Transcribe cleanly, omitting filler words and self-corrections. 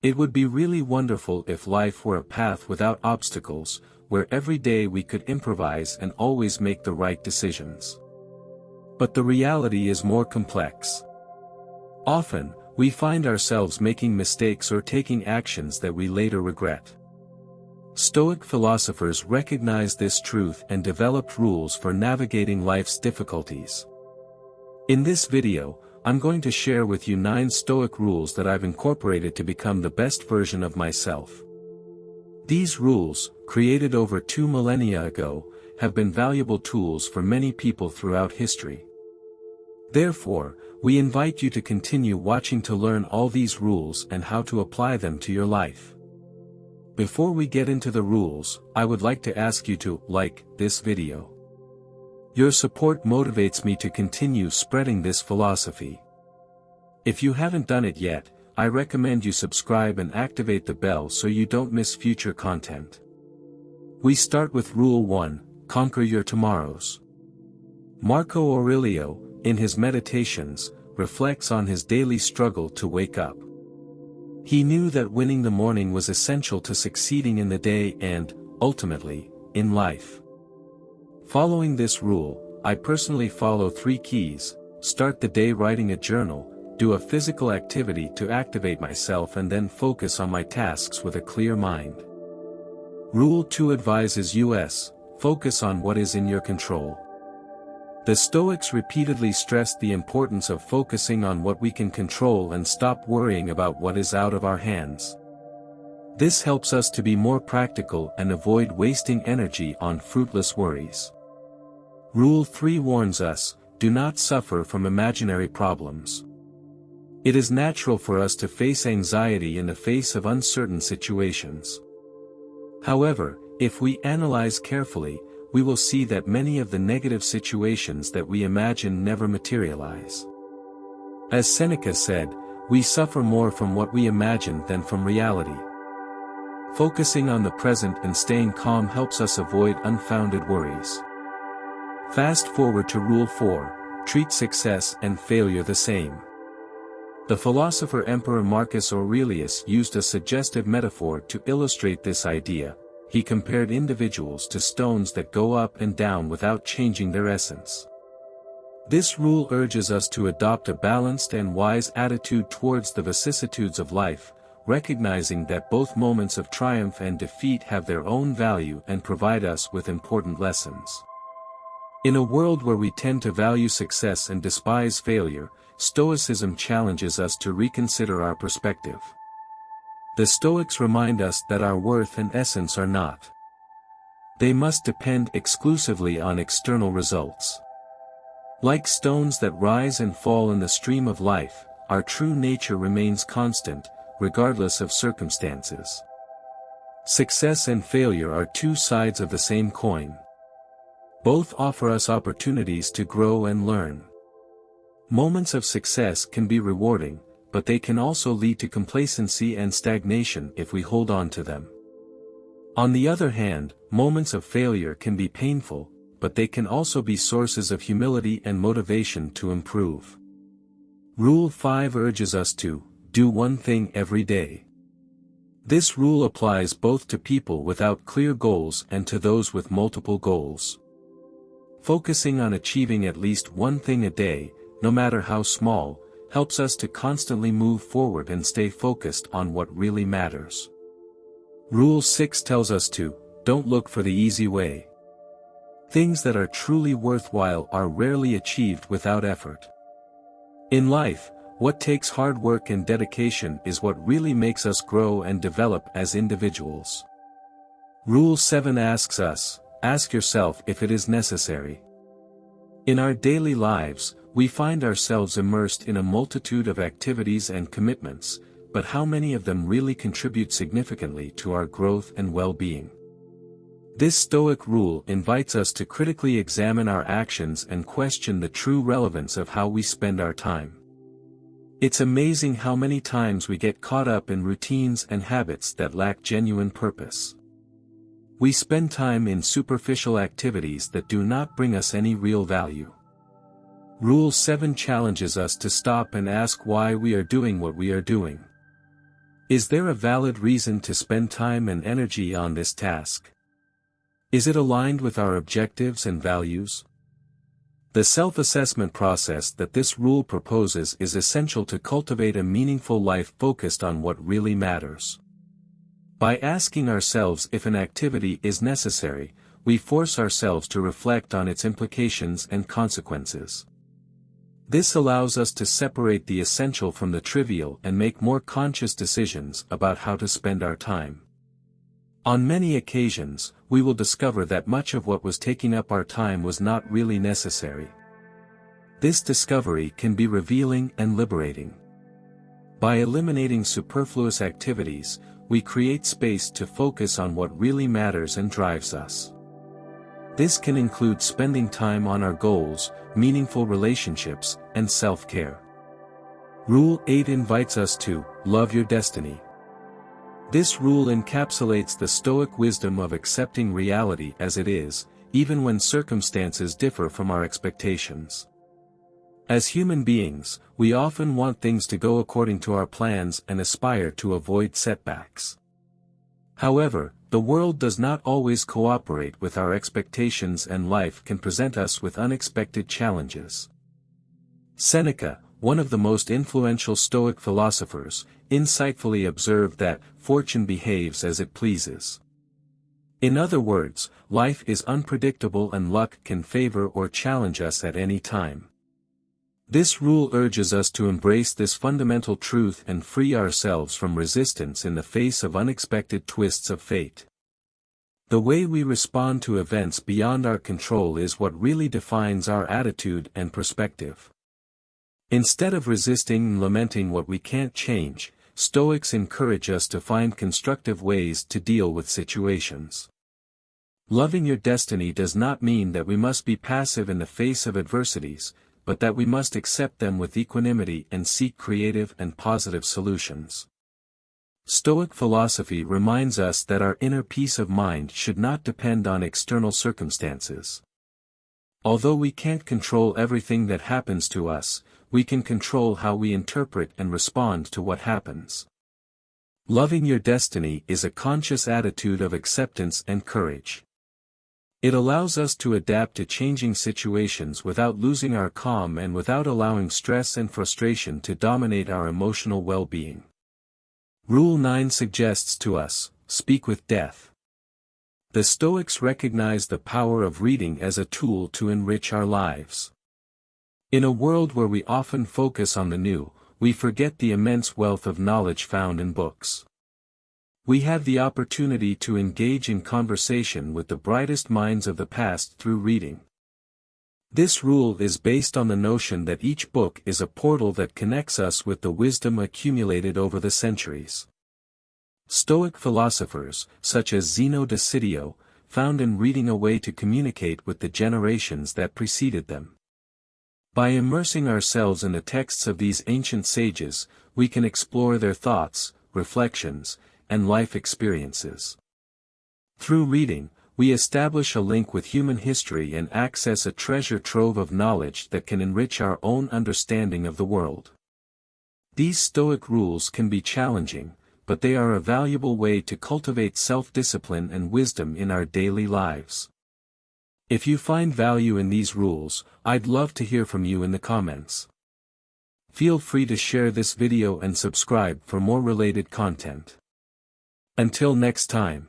It would be really wonderful if life were a path without obstacles, where every day we could improvise and always make the right decisions. But the reality is more complex. Often, we find ourselves making mistakes or taking actions that we later regret. Stoic philosophers recognized this truth and developed rules for navigating life's difficulties. In this video, I'm going to share with you 9 Stoic rules that I've incorporated to become the best version of myself. These rules, created over 2 millennia ago, have been valuable tools for many people throughout history. Therefore, we invite you to continue watching to learn all these rules and how to apply them to your life. Before we get into the rules, I would like to ask you to like this video. Your support motivates me to continue spreading this philosophy. If you haven't done it yet, I recommend you subscribe and activate the bell so you don't miss future content. We start with Rule 1, Conquer your tomorrows. Marco Aurelio, in his Meditations, reflects on his daily struggle to wake up. He knew that winning the morning was essential to succeeding in the day and, ultimately, in life. Following this rule, I personally follow 3 keys: start the day writing a journal, do a physical activity to activate myself, and then focus on my tasks with a clear mind. Rule 2 advises us, focus on what is in your control. The Stoics repeatedly stressed the importance of focusing on what we can control and stop worrying about what is out of our hands. This helps us to be more practical and avoid wasting energy on fruitless worries. Rule 3 warns us, do not suffer from imaginary problems. It is natural for us to face anxiety in the face of uncertain situations. However, if we analyze carefully, we will see that many of the negative situations that we imagine never materialize. As Seneca said, we suffer more from what we imagine than from reality. Focusing on the present and staying calm helps us avoid unfounded worries. Fast forward to Rule 4, treat success and failure the same. The philosopher Emperor Marcus Aurelius used a suggestive metaphor to illustrate this idea. He compared individuals to stones that go up and down without changing their essence. This rule urges us to adopt a balanced and wise attitude towards the vicissitudes of life, recognizing that both moments of triumph and defeat have their own value and provide us with important lessons. In a world where we tend to value success and despise failure, Stoicism challenges us to reconsider our perspective. The Stoics remind us that our worth and essence are not. They must depend exclusively on external results. Like stones that rise and fall in the stream of life, our true nature remains constant, regardless of circumstances. Success and failure are 2 sides of the same coin. Both offer us opportunities to grow and learn. Moments of success can be rewarding, but they can also lead to complacency and stagnation if we hold on to them. On the other hand, moments of failure can be painful, but they can also be sources of humility and motivation to improve. Rule 5 urges us to do one thing every day. This rule applies both to people without clear goals and to those with multiple goals. Focusing on achieving at least one thing a day, no matter how small, helps us to constantly move forward and stay focused on what really matters. Rule 6 tells us to, don't look for the easy way. Things that are truly worthwhile are rarely achieved without effort. In life, what takes hard work and dedication is what really makes us grow and develop as individuals. Rule 7 asks us, ask yourself if it is necessary. In our daily lives, we find ourselves immersed in a multitude of activities and commitments, but how many of them really contribute significantly to our growth and well-being? This Stoic rule invites us to critically examine our actions and question the true relevance of how we spend our time. It's amazing how many times we get caught up in routines and habits that lack genuine purpose. We spend time in superficial activities that do not bring us any real value. Rule 7 challenges us to stop and ask why we are doing what we are doing. Is there a valid reason to spend time and energy on this task? Is it aligned with our objectives and values? The self-assessment process that this rule proposes is essential to cultivate a meaningful life focused on what really matters. By asking ourselves if an activity is necessary, we force ourselves to reflect on its implications and consequences. This allows us to separate the essential from the trivial and make more conscious decisions about how to spend our time. On many occasions, we will discover that much of what was taking up our time was not really necessary. This discovery can be revealing and liberating. By eliminating superfluous activities, we create space to focus on what really matters and drives us. This can include spending time on our goals, meaningful relationships, and self-care. Rule 8 invites us to love your destiny. This rule encapsulates the Stoic wisdom of accepting reality as it is, even when circumstances differ from our expectations. As human beings, we often want things to go according to our plans and aspire to avoid setbacks. However, the world does not always cooperate with our expectations, and life can present us with unexpected challenges. Seneca, one of the most influential Stoic philosophers, insightfully observed that fortune behaves as it pleases. In other words, life is unpredictable and luck can favor or challenge us at any time. This rule urges us to embrace this fundamental truth and free ourselves from resistance in the face of unexpected twists of fate. The way we respond to events beyond our control is what really defines our attitude and perspective. Instead of resisting and lamenting what we can't change, Stoics encourage us to find constructive ways to deal with situations. Loving your destiny does not mean that we must be passive in the face of adversities, but that we must accept them with equanimity and seek creative and positive solutions. Stoic philosophy reminds us that our inner peace of mind should not depend on external circumstances. Although we can't control everything that happens to us, we can control how we interpret and respond to what happens. Loving your destiny is a conscious attitude of acceptance and courage. It allows us to adapt to changing situations without losing our calm and without allowing stress and frustration to dominate our emotional well-being. Rule 9 suggests to us, speak with depth. The Stoics recognize the power of reading as a tool to enrich our lives. In a world where we often focus on the new, we forget the immense wealth of knowledge found in books. We have the opportunity to engage in conversation with the brightest minds of the past through reading. This rule is based on the notion that each book is a portal that connects us with the wisdom accumulated over the centuries. Stoic philosophers, such as Zeno de Citio, found in reading a way to communicate with the generations that preceded them. By immersing ourselves in the texts of these ancient sages, we can explore their thoughts, reflections, and life experiences. Through reading, we establish a link with human history and access a treasure trove of knowledge that can enrich our own understanding of the world. These Stoic rules can be challenging, but they are a valuable way to cultivate self-discipline and wisdom in our daily lives. If you find value in these rules, I'd love to hear from you in the comments. Feel free to share this video and subscribe for more related content. Until next time.